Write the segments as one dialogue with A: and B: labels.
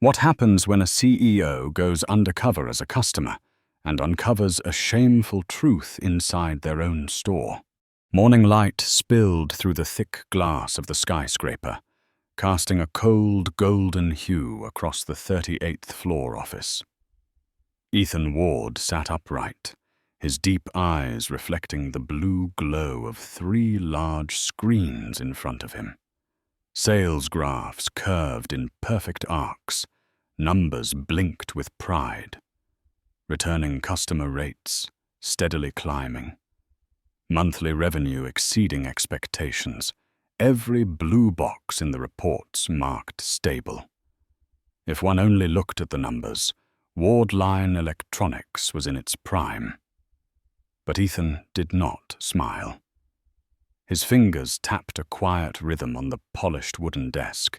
A: What happens when a CEO goes undercover as a customer and uncovers a shameful truth inside their own store? Morning light spilled through the thick glass of the skyscraper, casting a cold golden hue across the 38th floor office. Ethan Ward sat upright, his deep eyes reflecting the blue glow of 3 large screens in front of him. Sales graphs curved in perfect arcs, numbers blinked with pride. Returning customer rates steadily climbing. Monthly revenue exceeding expectations. Every blue box in the reports marked stable. If one only looked at the numbers, Wardline Electronics was in its prime. But Ethan did not smile. His fingers tapped a quiet rhythm on the polished wooden desk,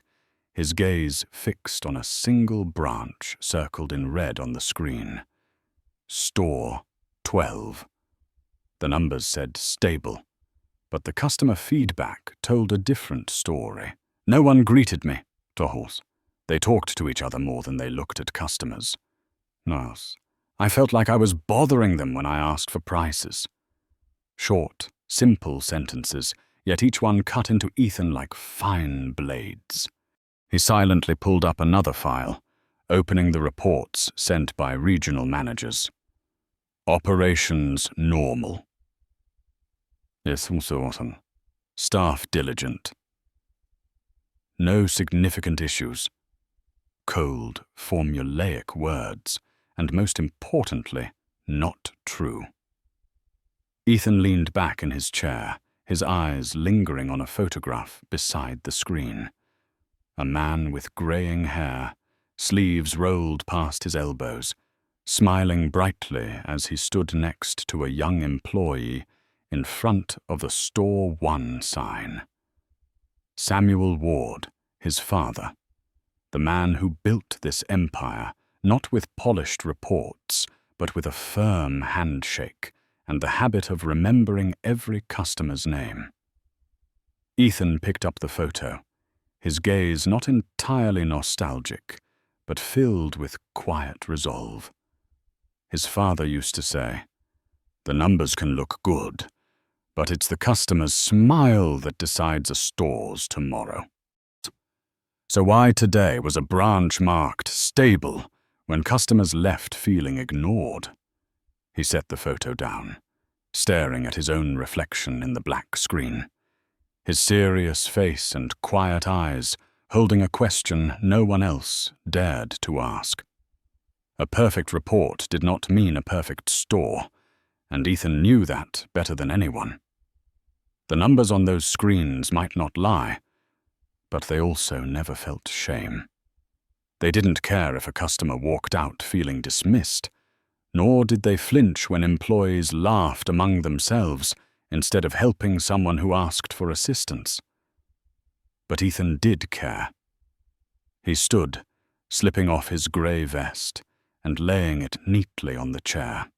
A: his gaze fixed on a single branch circled in red on the screen. Store 12. The numbers said stable, but the customer feedback told a different story. No one greeted me, Tohls. They talked to each other more than they looked at customers. Nos. I felt like I was bothering them when I asked for prices. Short, simple sentences, yet each one cut into Ethan like fine blades. He silently pulled up another file, opening the reports sent by regional managers. Operations normal. Yes, also awesome. Staff diligent. No significant issues. Cold, formulaic words, and most importantly, not true. Ethan leaned back in his chair, his eyes lingering on a photograph beside the screen. A man with graying hair, sleeves rolled past his elbows, smiling brightly as he stood next to a young employee in front of the Store 1 sign. Samuel Ward, his father, the man who built this empire, not with polished reports, but with a firm handshake and the habit of remembering every customer's name. Ethan picked up the photo, his gaze not entirely nostalgic, but filled with quiet resolve. His father used to say, "The numbers can look good, but it's the customer's smile that decides a store's tomorrow." So why today was a branch marked stable when customers left feeling ignored? He set the photo down, staring at his own reflection in the black screen, his serious face and quiet eyes holding a question no one else dared to ask. A perfect report did not mean a perfect store, and Ethan knew that better than anyone. The numbers on those screens might not lie, but they also never felt shame. They didn't care if a customer walked out feeling dismissed, nor did they flinch when employees laughed among themselves instead of helping someone who asked for assistance. But Ethan did care. He stood, slipping off his grey vest and laying it neatly on the chair.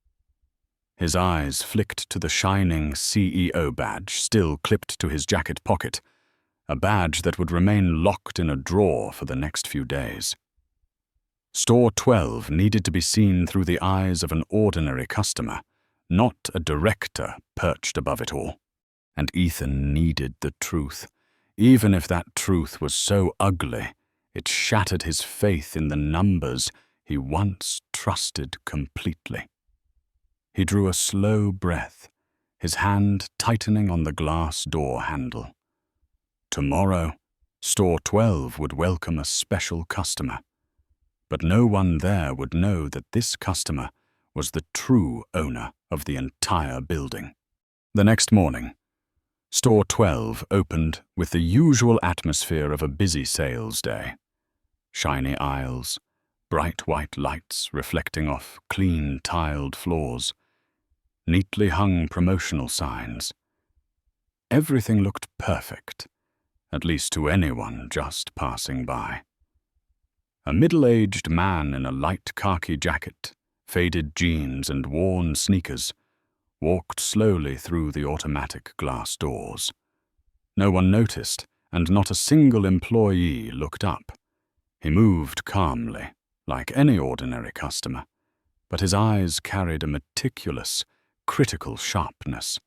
A: His eyes flicked to the shining CEO badge still clipped to his jacket pocket, a badge that would remain locked in a drawer for the next few days. Store 12 needed to be seen through the eyes of an ordinary customer, not a director perched above it all. And Ethan needed the truth, even if that truth was so ugly it shattered his faith in the numbers he once trusted completely. He drew a slow breath, his hand tightening on the glass door handle. Tomorrow, Store 12 would welcome a special customer, but no one there would know that this customer was the true owner of the entire building. The next morning, Store 12 opened with the usual atmosphere of a busy sales day. Shiny aisles, bright white lights reflecting off clean tiled floors, neatly hung promotional signs. Everything looked perfect, at least to anyone just passing by. A middle-aged man in a light khaki jacket, faded jeans and worn sneakers walked slowly through the automatic glass doors. No one noticed, and not a single employee looked up. He moved calmly, like any ordinary customer, but his eyes carried a meticulous, critical sharpness.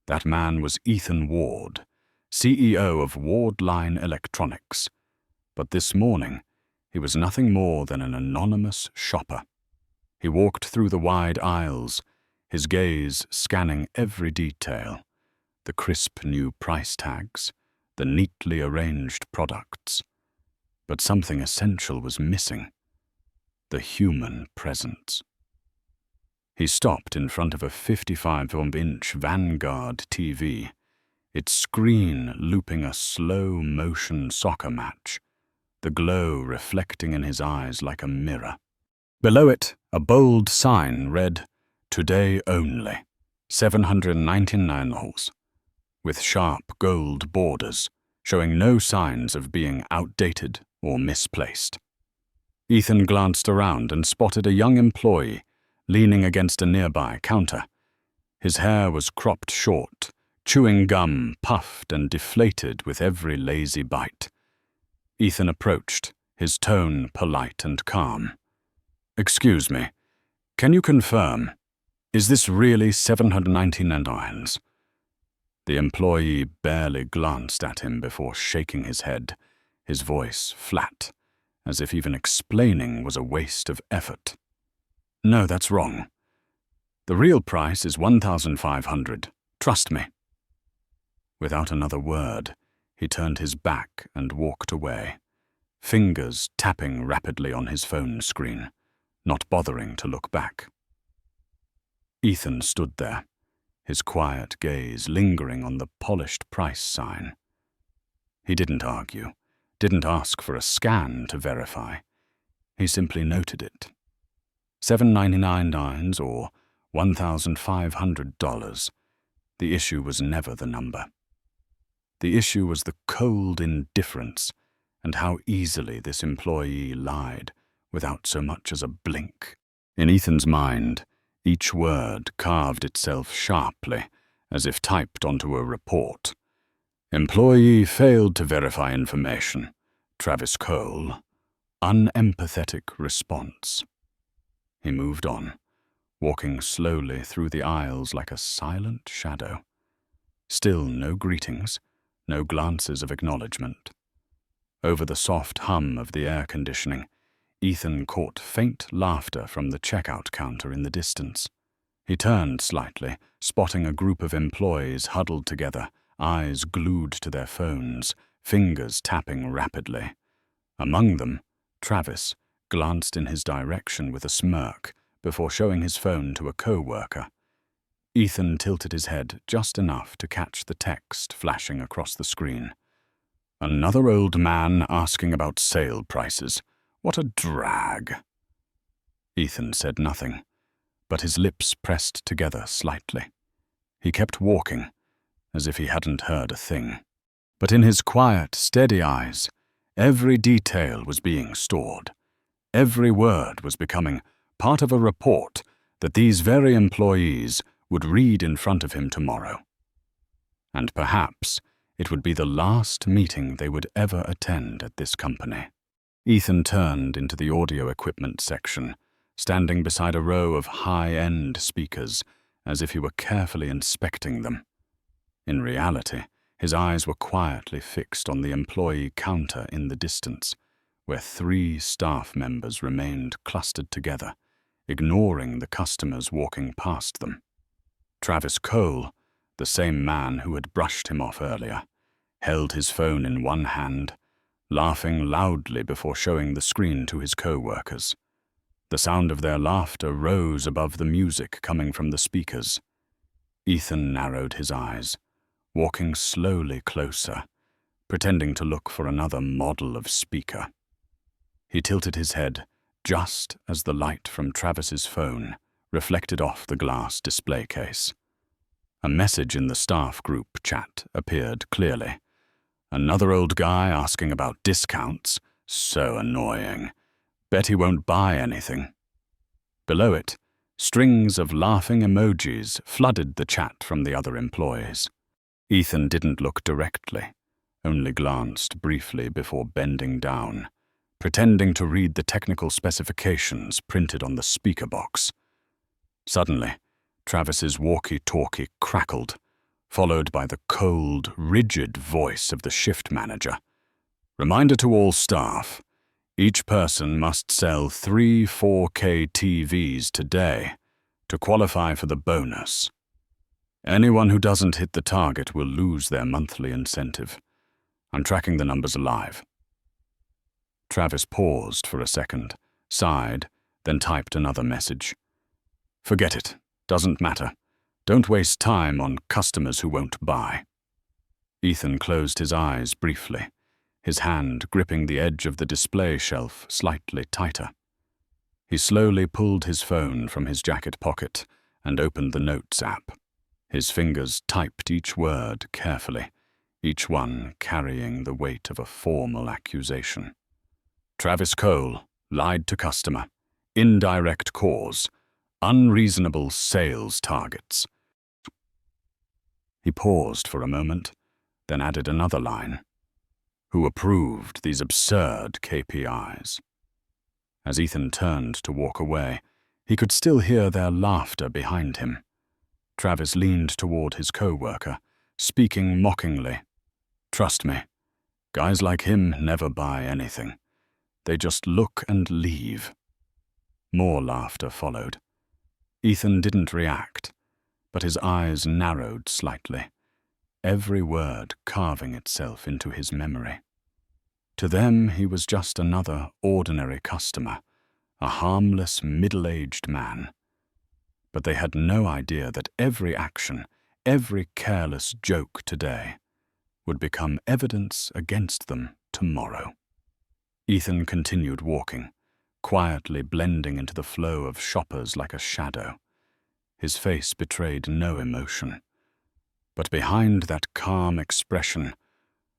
A: That man was Ethan Ward, CEO of Wardline Electronics, but this morning he was nothing more than an anonymous shopper. He walked through the wide aisles, his gaze scanning every detail, the crisp new price tags, the neatly arranged products. But something essential was missing: the human presence. He stopped in front of a 55-inch Vanguard TV, its screen looping a slow-motion soccer match, the glow reflecting in his eyes like a mirror. Below it, a bold sign read, "Today only, $799, with sharp gold borders, showing no signs of being outdated or misplaced. Ethan glanced around and spotted a young employee leaning against a nearby counter. His hair was cropped short, chewing gum puffed and deflated with every lazy bite. Ethan approached, his tone polite and calm. "Excuse me, can you confirm, is this really $799? The employee barely glanced at him before shaking his head, his voice flat, as if even explaining was a waste of effort. "No, that's wrong. The real price is $1,500. Trust me." Without another word, he turned his back and walked away, fingers tapping rapidly on his phone screen, not bothering to look back. Ethan stood there, his quiet gaze lingering on the polished price sign. He didn't argue, didn't ask for a scan to verify. He simply noted it. $799 or $1,500. The issue was never the number. The issue was the cold indifference and how easily this employee lied without so much as a blink. In Ethan's mind, each word carved itself sharply, as if typed onto a report. Employee failed to verify information. Travis Cole. Unempathetic response. He moved on, walking slowly through the aisles like a silent shadow. Still no greetings, no glances of acknowledgement. Over the soft hum of the air conditioning, Ethan caught faint laughter from the checkout counter in the distance. He turned slightly, spotting a group of employees huddled together, eyes glued to their phones, fingers tapping rapidly. Among them, Travis glanced in his direction with a smirk before showing his phone to a co-worker. Ethan tilted his head just enough to catch the text flashing across the screen. "Another old man asking about sale prices. What a drag." Ethan said nothing, but his lips pressed together slightly. He kept walking, as if he hadn't heard a thing. But in his quiet, steady eyes, every detail was being stored. Every word was becoming part of a report that these very employees would read in front of him tomorrow. And perhaps it would be the last meeting they would ever attend at this company. Ethan turned into the audio equipment section, standing beside a row of high-end speakers, as if he were carefully inspecting them. In reality, his eyes were quietly fixed on the employee counter in the distance, where 3 staff members remained clustered together, ignoring the customers walking past them. Travis Cole, the same man who had brushed him off earlier, held his phone in one hand, laughing loudly before showing the screen to his co-workers. The sound of their laughter rose above the music coming from the speakers. Ethan narrowed his eyes, walking slowly closer, pretending to look for another model of speaker. He tilted his head just as the light from Travis's phone reflected off the glass display case. A message in the staff group chat appeared clearly. "Another old guy asking about discounts. So annoying. Bet he won't buy anything." Below it, strings of laughing emojis flooded the chat from the other employees. Ethan didn't look directly, only glanced briefly before bending down, pretending to read the technical specifications printed on the speaker box. Suddenly, Travis's walkie-talkie crackled, followed by the cold, rigid voice of the shift manager. "Reminder to all staff. Each person must sell 3 4K TVs today to qualify for the bonus. Anyone who doesn't hit the target will lose their monthly incentive. I'm tracking the numbers alive." Travis paused for a second, sighed, then typed another message. "Forget it. Doesn't matter. Don't waste time on customers who won't buy." Ethan closed his eyes briefly, his hand gripping the edge of the display shelf slightly tighter. He slowly pulled his phone from his jacket pocket and opened the Notes app. His fingers typed each word carefully, each one carrying the weight of a formal accusation. Travis Cole lied to customer, indirect cause, unreasonable sales targets. He paused for a moment, then added another line. Who approved these absurd KPIs? As Ethan turned to walk away, he could still hear their laughter behind him. Travis leaned toward his co-worker, speaking mockingly. "Trust me, guys like him never buy anything. They just look and leave." More laughter followed. Ethan didn't react, but his eyes narrowed slightly, every word carving itself into his memory. To them, he was just another ordinary customer, a harmless, middle-aged man. But they had no idea that every action, every careless joke today, would become evidence against them tomorrow. Ethan continued walking, quietly blending into the flow of shoppers like a shadow. His face betrayed no emotion. But behind that calm expression,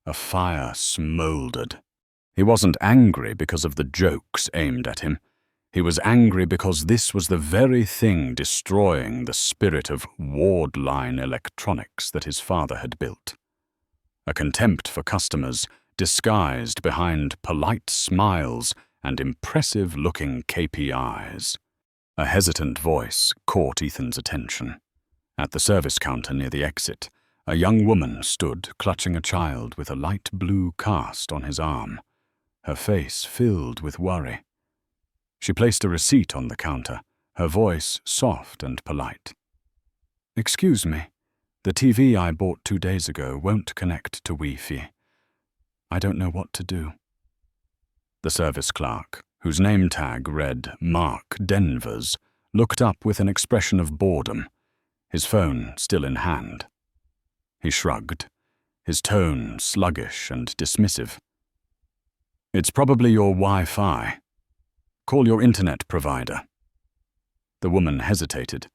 A: a fire smoldered. He wasn't angry because of the jokes aimed at him. He was angry because this was the very thing destroying the spirit of Wardline electronics that his father had built. A contempt for customers disguised behind polite smiles and impressive-looking KPIs. A hesitant voice caught Ethan's attention. At the service counter near the exit, a young woman stood clutching a child with a light blue cast on his arm, her face filled with worry. She placed a receipt on the counter, her voice soft and polite. "Excuse me, the TV I bought 2 days ago won't connect to Wi-Fi. I don't know what to do." The service clerk, whose name tag read Mark Denvers, looked up with an expression of boredom, his phone still in hand. He shrugged, his tone sluggish and dismissive. "It's probably your Wi-Fi. Call your internet provider." The woman hesitated,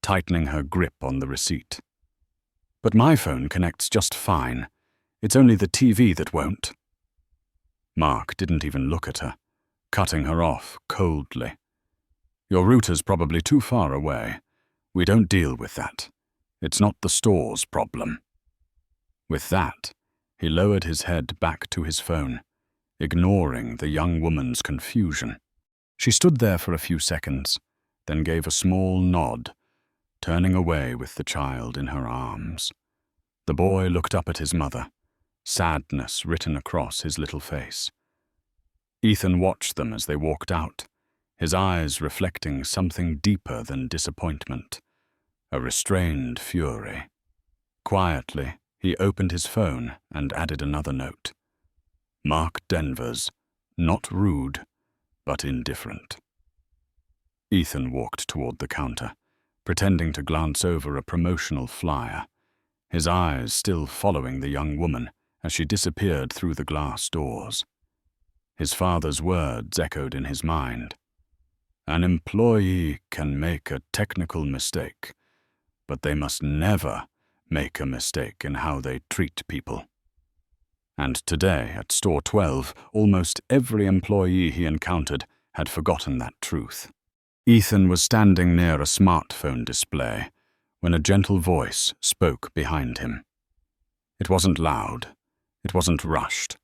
A: tightening her grip on the receipt. "But my phone connects just fine. It's only the TV that won't." Mark didn't even look at her, cutting her off coldly. "Your router's probably too far away. We don't deal with that. It's not the store's problem." With that, he lowered his head back to his phone, ignoring the young woman's confusion. She stood there for a few seconds, then gave a small nod, turning away with the child in her arms. The boy looked up at his mother, sadness written across his little face. Ethan watched them as they walked out, his eyes reflecting something deeper than disappointment, a restrained fury. Quietly, he opened his phone and added another note. Mark Denvers, not rude, but indifferent. Ethan walked toward the counter, pretending to glance over a promotional flyer, his eyes still following the young woman as she disappeared through the glass doors. His father's words echoed in his mind. An employee can make a technical mistake, but they must never make a mistake in how they treat people. And today, at Store 12, almost every employee he encountered had forgotten that truth. Ethan was standing near a smartphone display when a gentle voice spoke behind him. It wasn't loud, it wasn't rushed,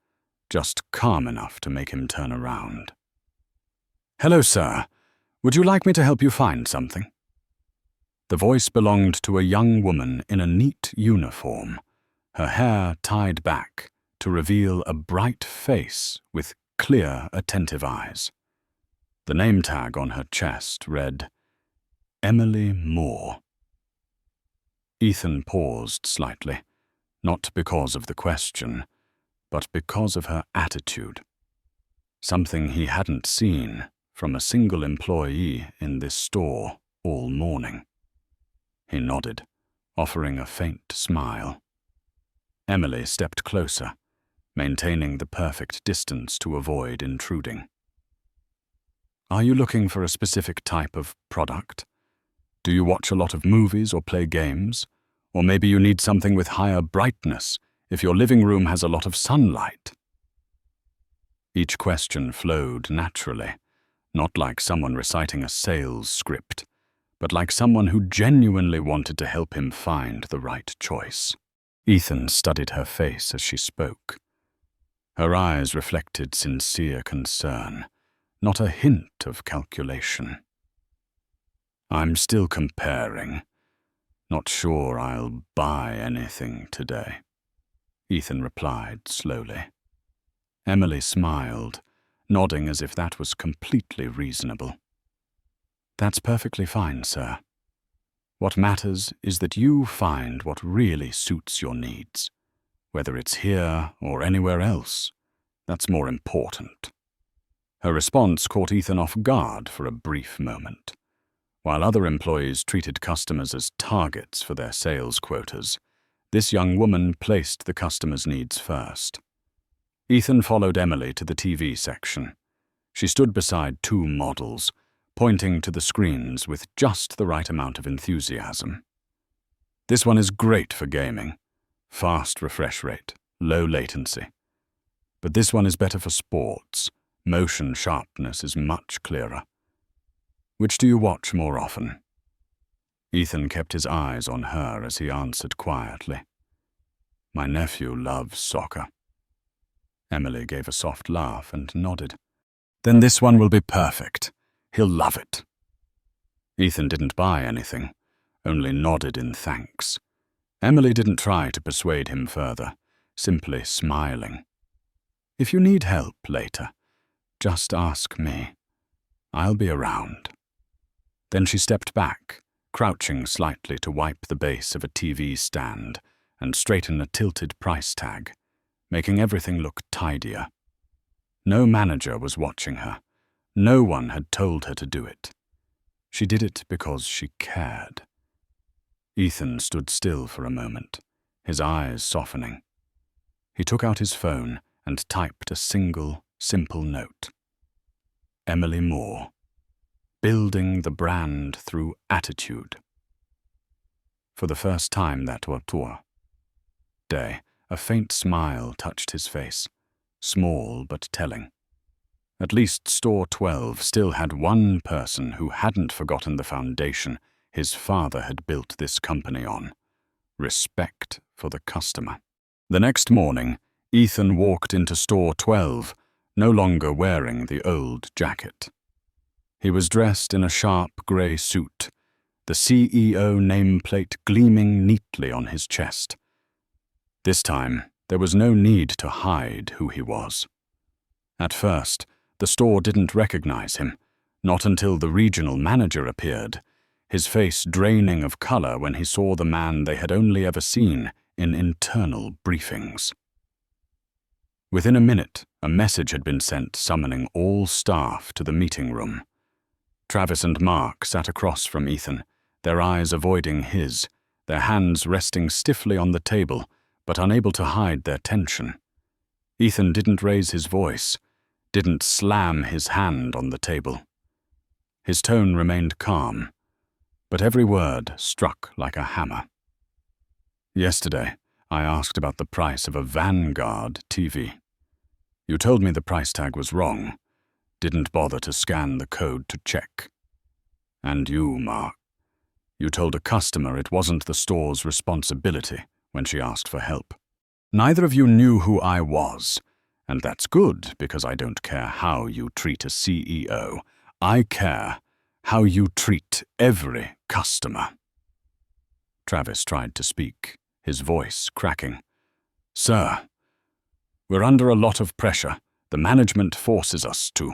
A: just calm enough to make him turn around. "Hello, sir. Would you like me to help you find something?" The voice belonged to a young woman in a neat uniform, her hair tied back to reveal a bright face with clear, attentive eyes. The name tag on her chest read, Emily Moore. Ethan paused slightly, not because of the question, but because of her attitude. Something he hadn't seen from a single employee in this store all morning. He nodded, offering a faint smile. Emily stepped closer, maintaining the perfect distance to avoid intruding. "Are you looking for a specific type of product? Do you watch a lot of movies or play games? Or maybe you need something with higher brightness if your living room has a lot of sunlight?" Each question flowed naturally, not like someone reciting a sales script, but like someone who genuinely wanted to help him find the right choice. Ethan studied her face as she spoke. Her eyes reflected sincere concern, not a hint of calculation. "I'm still comparing. Not sure I'll buy anything today," Ethan replied slowly. Emily smiled, nodding as if that was completely reasonable. "That's perfectly fine, sir. What matters is that you find what really suits your needs. Whether it's here or anywhere else, that's more important." Her response caught Ethan off guard for a brief moment. While other employees treated customers as targets for their sales quotas, this young woman placed the customer's needs first. Ethan followed Emily to the TV section. She stood beside two models, pointing to the screens with just the right amount of enthusiasm. "This one is great for gaming. Fast refresh rate, low latency. But this one is better for sports. Motion sharpness is much clearer. Which do you watch more often?" Ethan kept his eyes on her as he answered quietly, "My nephew loves soccer." Emily gave a soft laugh and nodded. "Then this one will be perfect. He'll love it." Ethan didn't buy anything, only nodded in thanks. Emily didn't try to persuade him further, simply smiling. "If you need help later, just ask me. I'll be around." Then she stepped back, crouching slightly to wipe the base of a TV stand and straighten a tilted price tag, making everything look tidier. No manager was watching her. No one had told her to do it. She did it because she cared. Ethan stood still for a moment, his eyes softening. He took out his phone and typed a single, simple note. Emily Moore. Building the brand through attitude. For the first time that day, a faint smile touched his face, small but telling. At least Store 12 still had one person who hadn't forgotten the foundation his father had built this company on: respect for the customer. The next morning, Ethan walked into Store 12, no longer wearing the old jacket. He was dressed in a sharp grey suit, the CEO nameplate gleaming neatly on his chest. This time, there was no need to hide who he was. At first, the store didn't recognize him, not until the regional manager appeared, his face draining of color when he saw the man they had only ever seen in internal briefings. Within a minute, a message had been sent summoning all staff to the meeting room. Travis and Mark sat across from Ethan, their eyes avoiding his, their hands resting stiffly on the table, but unable to hide their tension. Ethan didn't raise his voice, didn't slam his hand on the table. His tone remained calm, but every word struck like a hammer. "Yesterday, I asked about the price of a Vanguard TV. You told me the price tag was wrong, didn't bother to scan the code to check. And you, Mark, you told a customer it wasn't the store's responsibility when she asked for help. Neither of you knew who I was, And that's good, because I don't care how you treat a CEO. I care how you treat every customer. Travis tried to speak, his voice cracking. Sir, we're under a lot of pressure. The management forces us to.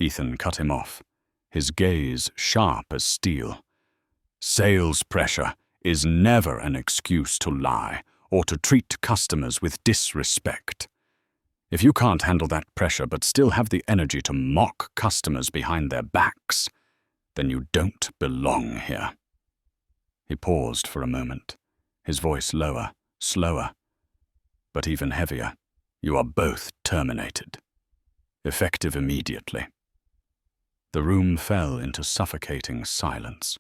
A: Ethan cut him off, his gaze sharp as steel. Sales pressure is never an excuse to lie or to treat customers with disrespect. If you can't handle that pressure but still have the energy to mock customers behind their backs, then you don't belong here. He paused for a moment, his voice lower, slower, but even heavier. You are both terminated. Effective immediately. The room fell into suffocating silence.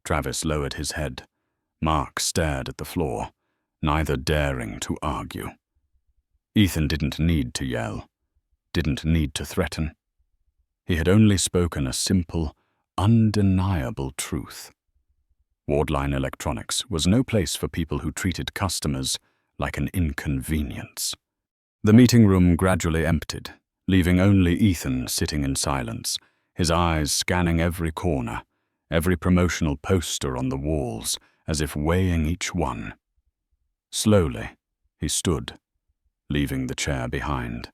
A: Travis lowered his head. Mark stared at the floor, neither daring to argue. Ethan didn't need to yell, didn't need to threaten. He had only spoken a simple, undeniable truth. Wardline Electronics was no place for people who treated customers like an inconvenience. The meeting room gradually emptied, leaving only Ethan sitting in silence, his eyes scanning every corner, every promotional poster on the walls, as if weighing each one. Slowly, he stood, leaving the chair behind,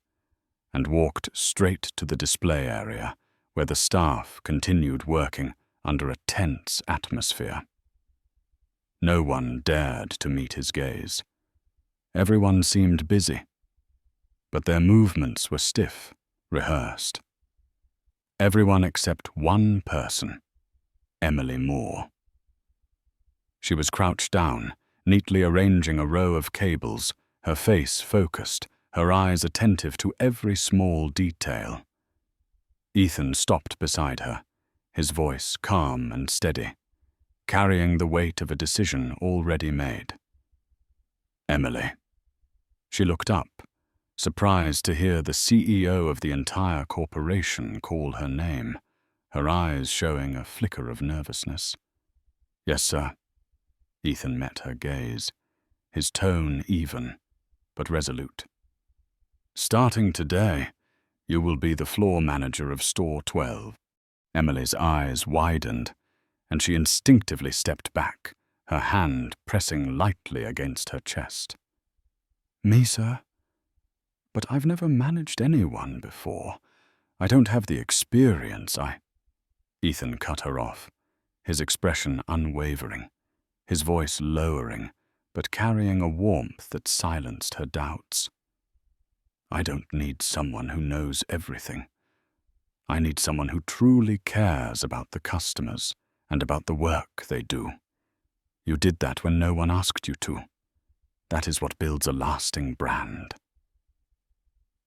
A: and walked straight to the display area, where the staff continued working under a tense atmosphere. No one dared to meet his gaze. Everyone seemed busy, but their movements were stiff, rehearsed. Everyone except one person, Emily Moore. She was crouched down, neatly arranging a row of cables, her face focused, her eyes attentive to every small detail. Ethan stopped beside her, his voice calm and steady, carrying the weight of a decision already made. Emily. She looked up, surprised to hear the CEO of the entire corporation call her name, her eyes showing a flicker of nervousness. Yes, sir. Ethan met her gaze, his tone even, but resolute. Starting today, you will be the floor manager of Store 12. Emily's eyes widened, and she instinctively stepped back, her hand pressing lightly against her chest. Me, sir? But I've never managed anyone before. I don't have the experience. Ethan cut her off, his expression unwavering, his voice lowering, but carrying a warmth that silenced her doubts. I don't need someone who knows everything. I need someone who truly cares about the customers and about the work they do. You did that when no one asked you to. That is what builds a lasting brand.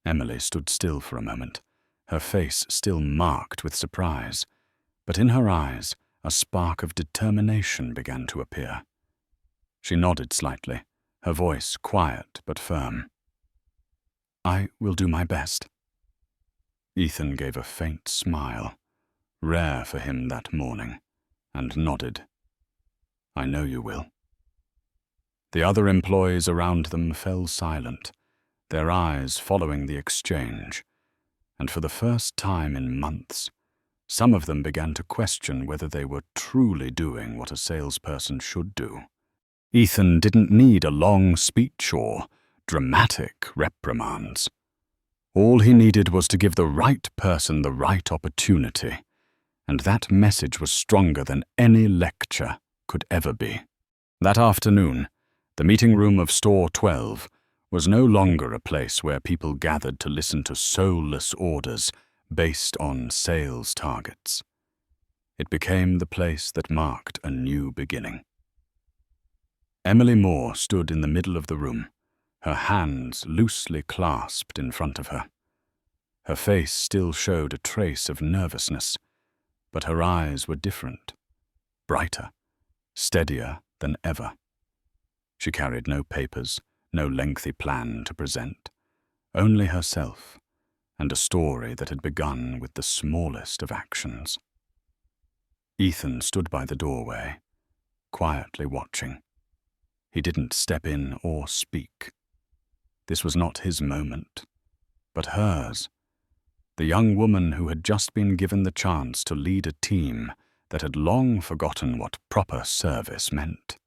A: Emily stood still for a moment, her face still marked with surprise, but in her eyes a spark of determination began to appear. She nodded slightly, her voice quiet but firm. I will do my best. Ethan gave a faint smile, rare for him that morning, and nodded. I know you will. The other employees around them fell silent, their eyes following the exchange, and for the first time in months, some of them began to question whether they were truly doing what a salesperson should do. Ethan didn't need a long speech or dramatic reprimands. All he needed was to give the right person the right opportunity, and that message was stronger than any lecture could ever be. That afternoon, the meeting room of Store 12 was no longer a place where people gathered to listen to soulless orders based on sales targets. It became the place that marked a new beginning. Emily Moore stood in the middle of the room, her hands loosely clasped in front of her. Her face still showed a trace of nervousness, but her eyes were different, brighter, steadier than ever. She carried no papers, no lengthy plan to present, only herself and a story that had begun with the smallest of actions. Ethan stood by the doorway, quietly watching. He didn't step in or speak. This was not his moment, but hers. The young woman who had just been given the chance to lead a team that had long forgotten what proper service meant.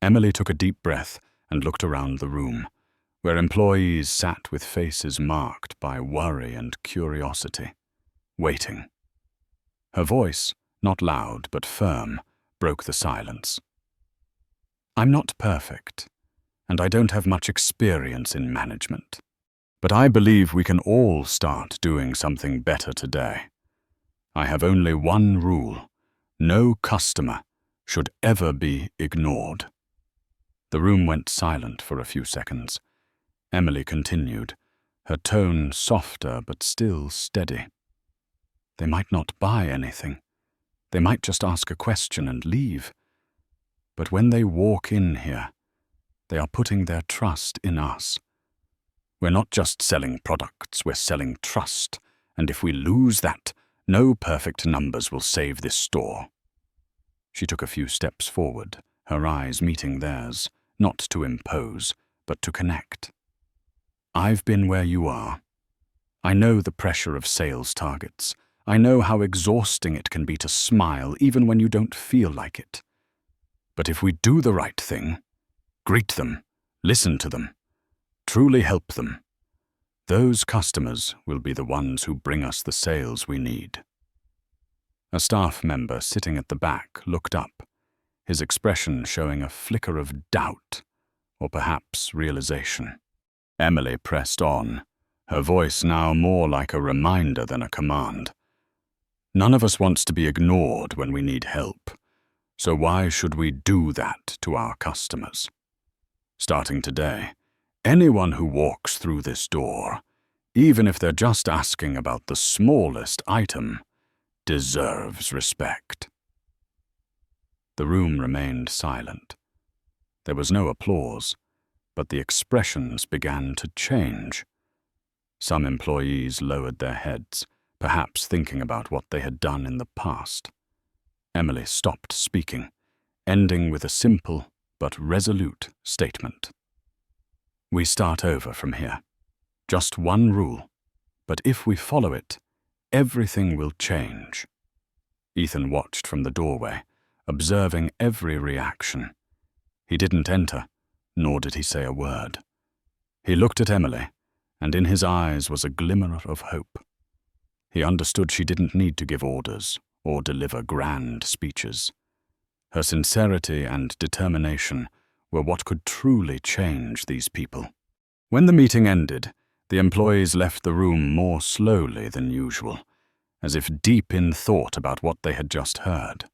A: Emily took a deep breath and looked around the room, where employees sat with faces marked by worry and curiosity, waiting. Her voice, not loud but firm, broke the silence. "I'm not perfect, and I don't have much experience in management. But I believe we can all start doing something better today. I have only one rule: no customer should ever be ignored." The room went silent for a few seconds. Emily continued, her tone softer but still steady. "They might not buy anything. They might just ask a question and leave. But when they walk in here, they are putting their trust in us. We're not just selling products, we're selling trust, and if we lose that, no perfect numbers will save this store." She took a few steps forward, her eyes meeting theirs, not to impose, but to connect. "I've been where you are. I know the pressure of sales targets. I know how exhausting it can be to smile even when you don't feel like it. But if we do the right thing, greet them, listen to them, truly help them, those customers will be the ones who bring us the sales we need." A staff member sitting at the back looked up, his expression showing a flicker of doubt, or perhaps realization. Emily pressed on, her voice now more like a reminder than a command. "None of us wants to be ignored when we need help, so why should we do that to our customers? Starting today, anyone who walks through this door, even if they're just asking about the smallest item, deserves respect." The room remained silent. There was no applause, but the expressions began to change. Some employees lowered their heads, perhaps thinking about what they had done in the past. Emily stopped speaking, ending with a simple but resolute statement. "We start over from here. Just one rule, but if we follow it, everything will change." Ethan watched from the doorway, observing every reaction. He didn't enter, nor did he say a word. He looked at Emily, and in his eyes was a glimmer of hope. He understood she didn't need to give orders or deliver grand speeches. Her sincerity and determination were what could truly change these people. When the meeting ended, the employees left the room more slowly than usual, as if deep in thought about what they had just heard.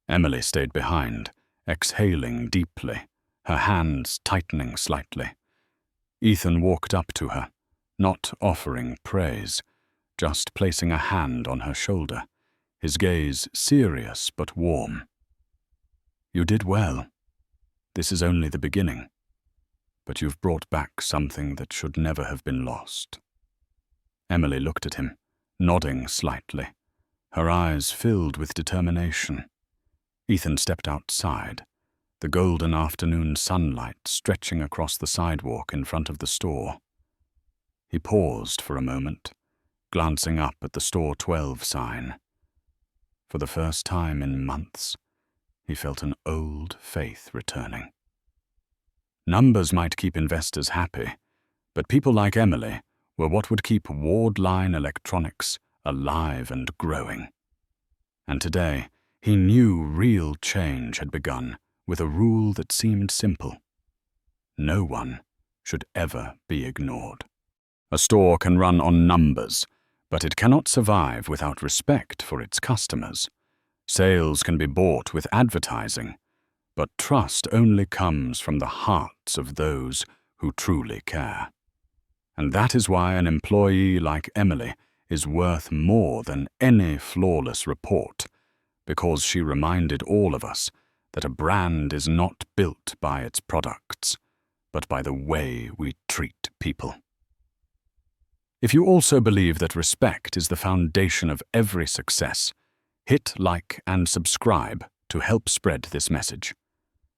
A: Emily stayed behind, exhaling deeply, her hands tightening slightly. Ethan walked up to her, not offering praise, just placing a hand on her shoulder, his gaze serious but warm. "You did well. This is only the beginning, but you've brought back something that should never have been lost." Emily looked at him, nodding slightly, her eyes filled with determination. Ethan stepped outside, the golden afternoon sunlight stretching across the sidewalk in front of the store. He paused for a moment, glancing up at the Store 12 sign. For the first time in months, he felt an old faith returning. Numbers might keep investors happy, but people like Emily were what would keep Wardline Electronics alive and growing. And today, he knew real change had begun with a rule that seemed simple: no one should ever be ignored. A store can run on numbers, but it cannot survive without respect for its customers. Sales can be bought with advertising, but trust only comes from the hearts of those who truly care. And that is why an employee like Emily is worth more than any flawless report, because she reminded all of us that a brand is not built by its products, but by the way we treat people. If you also believe that respect is the foundation of every success, hit like and subscribe to help spread this message.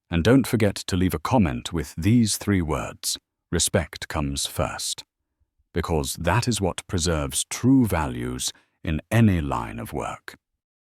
A: And don't forget to leave a comment with these 3 words: Respect comes first, because that is what preserves true values in any line of work.